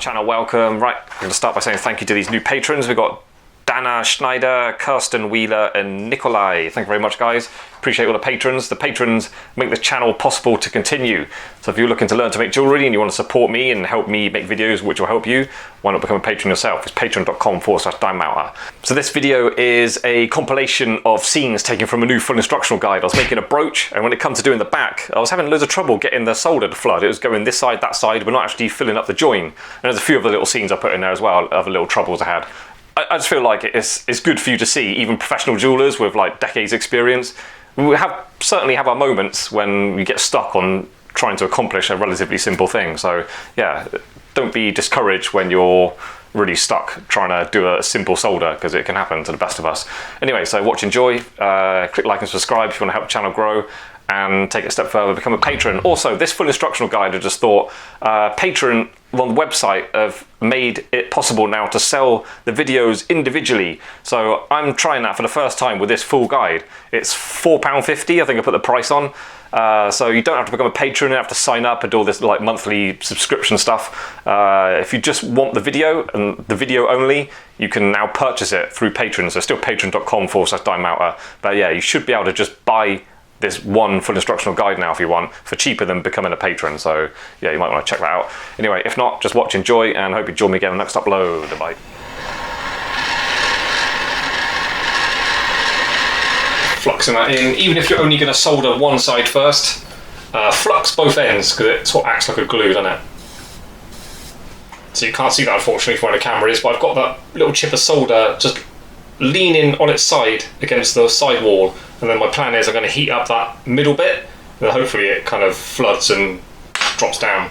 channel, welcome. Right, I'm going to start by saying thank you to these new patrons. We've got Dana Schneider, Kirsten Wheeler and Nikolai. Thank you very much, guys. Appreciate all the patrons. The patrons make the channel possible to continue. So if you're looking to learn to make jewellery and you want to support me and help me make videos which will help you, why not become a patron yourself? It's patreon.com/DimeMouter. So this video is a compilation of scenes taken from a new full instructional guide. I was making a brooch, and when it comes to doing the back, I was having loads of trouble getting the solder to flood. It was going this side, that side, but not actually filling up the join. And there's a few other little scenes I put in there as well, other little troubles I had. I just feel like it's good for you to see, even professional jewellers with like decades experience. We certainly have our moments when we get stuck on trying to accomplish a relatively simple thing. So yeah, don't be discouraged when you're really stuck trying to do a simple solder, because it can happen to the best of us. Anyway, so watch, enjoy, click like and subscribe if you want to help the channel grow, and take it a step further, become a patron. Also, this full instructional guide, I just thought, Patron on the website have made it possible now to sell the videos individually. So I'm trying that for the first time with this full guide. It's £4.50, I think I put the price on. So you don't have to become a patron, you don't have to sign up and do all this like monthly subscription stuff. If you just want the video and the video only, you can now purchase it through Patreon. So still patreon.com/DimeMouter. But yeah, you should be able to just buy this one full instructional guide now if you want, for cheaper than becoming a patron. So yeah, you might want to check that out. Anyway, if not, just watch, enjoy, and hope you join me again on the next upload. Bye. Fluxing that in, even if you're only going to solder one side first, flux both ends, because it's what acts like a glue, doesn't it? So you can't see that unfortunately from where the camera is, but I've got that little chip of solder just leaning on its side against the side wall, and then my plan is I'm going to heat up that middle bit, and then hopefully it kind of floods and drops down.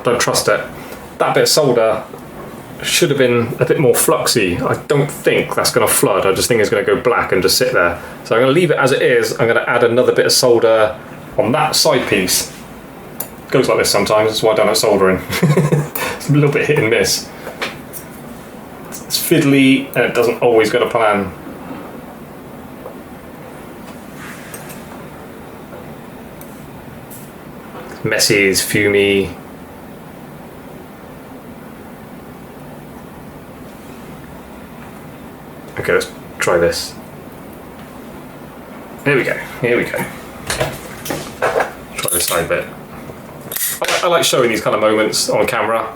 Don't trust it. That bit of solder should have been a bit more fluxy. I don't think that's going to flood. I just think it's going to go black and just sit there. So I'm going to leave it as it is. I'm going to add another bit of solder on that side piece. It goes like this sometimes. That's why I don't like soldering. It's a little bit hit and miss. It's fiddly and it doesn't always go to plan. Messy, it's fumey. Okay, let's try this. Here we go, here we go. Try this side bit. I like showing these kind of moments on camera,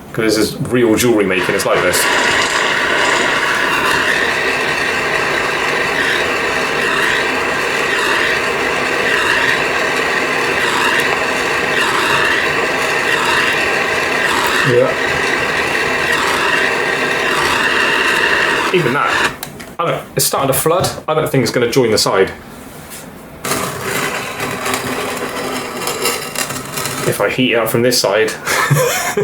because this is real jewellery making, it's like this. Yeah. Even that, it's starting to flood. I don't think it's going to join the side. If I heat it up from this side,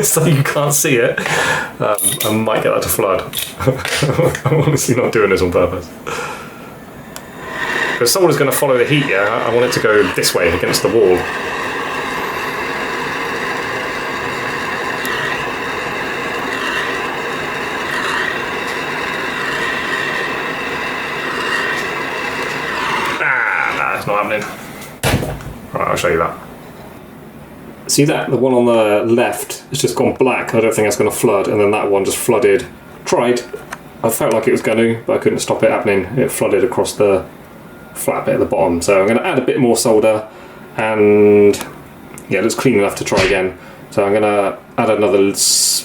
so you can't see it, I might get that to flood. I'm honestly not doing this on purpose. The solder's going to follow the heat, yeah? I want it to go this way against the wall. Not happening. Right, I'll show you that. See that? The one on the left has just gone black. I don't think that's going to flood, and then that one just flooded. Tried. I felt like it was going to, but I couldn't stop it happening. It flooded across the flat bit at the bottom. So I'm going to add a bit more solder, and yeah, it looks clean enough to try again. So I'm going to add another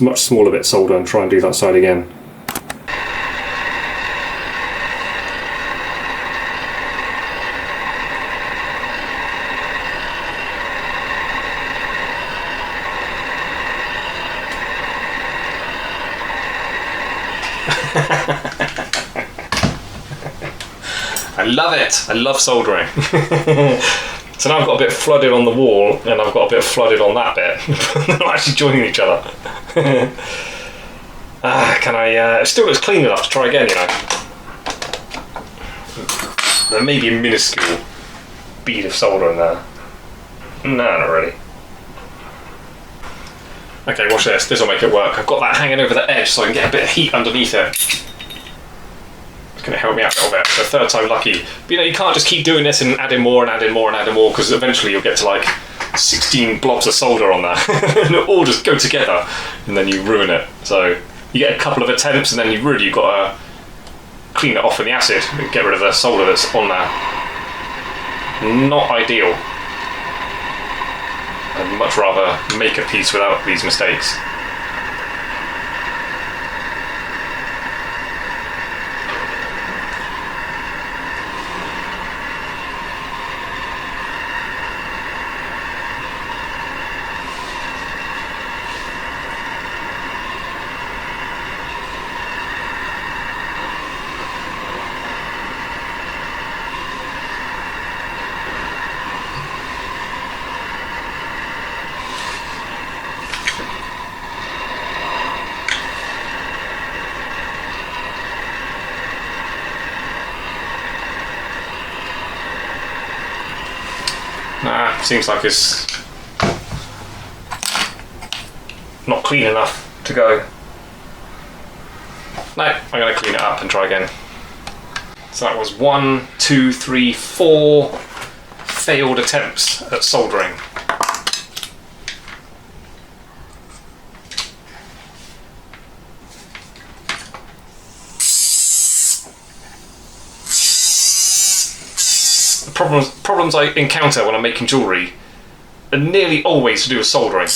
much smaller bit of solder and try and do that side again. I love it. I love soldering. So now I've got a bit flooded on the wall, and I've got a bit flooded on that bit. They're not actually joining each other. Can I? It still looks clean enough to try again, you know. There may be a minuscule bead of solder in there. No, not really. Okay, watch this. This will make it work. I've got that hanging over the edge so I can get a bit of heat underneath it. It's going to help me out a little bit. So third time lucky. But you know, you can't just keep doing this and adding more and adding more and adding more, because eventually you'll get to like 16 blobs of solder on there and it'll all just go together and then you ruin it. So you get a couple of attempts and then you've got to clean it off with the acid and get rid of the solder that's on there. Not ideal. I'd much rather make a piece without these mistakes. Nah, seems like it's not clean enough to go. No, I'm going to clean it up and try again. So that was 1, 2, 3, 4 failed attempts at soldering. Problems I encounter when I'm making jewellery are nearly always to do with soldering.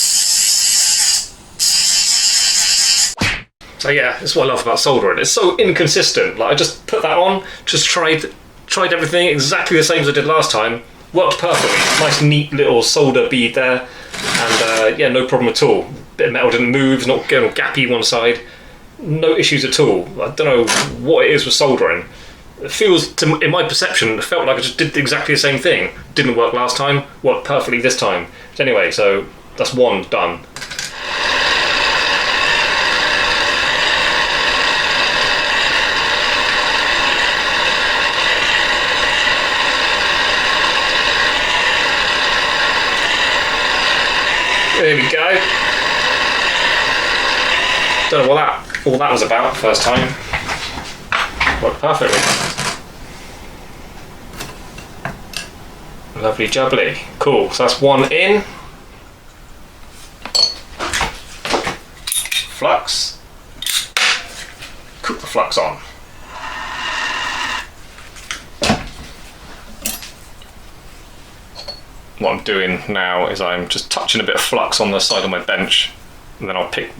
So yeah, that's what I love about soldering. It's so inconsistent. Like I just put that on, just tried everything exactly the same as I did last time. Worked perfectly. Nice neat little solder bead there, and yeah, no problem at all. Bit of metal didn't move, it's not going all gappy one side. No issues at all. I don't know what it is with soldering. It feels, in my perception, it felt like I just did exactly the same thing. Didn't work last time, worked perfectly this time. So anyway, so that's one done. There we go. Don't know what all that was about first time. Worked perfectly. Lovely jubbly. Cool, so that's one in. Flux. Cook the flux on. What I'm doing now is I'm just touching a bit of flux on the side of my bench, and then I'll pick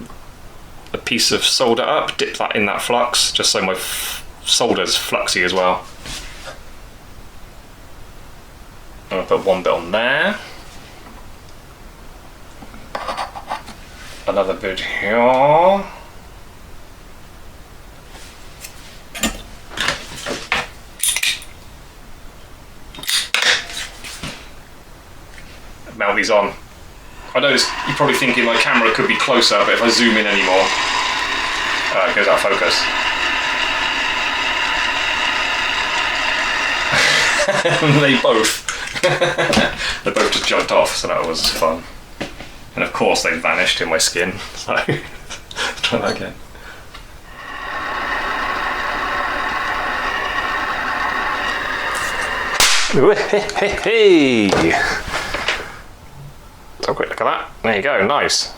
a piece of solder up, dip that in that flux, just so my solder's fluxy as well. I'll put one bit on there, another bit here, melt these on. I know you're probably thinking my camera could be closer, but if I zoom in anymore, it goes out of focus. They both just jumped off, so that was fun. And of course they vanished in my skin, so let's try that again. Hey! So quick look at that. There you go, nice.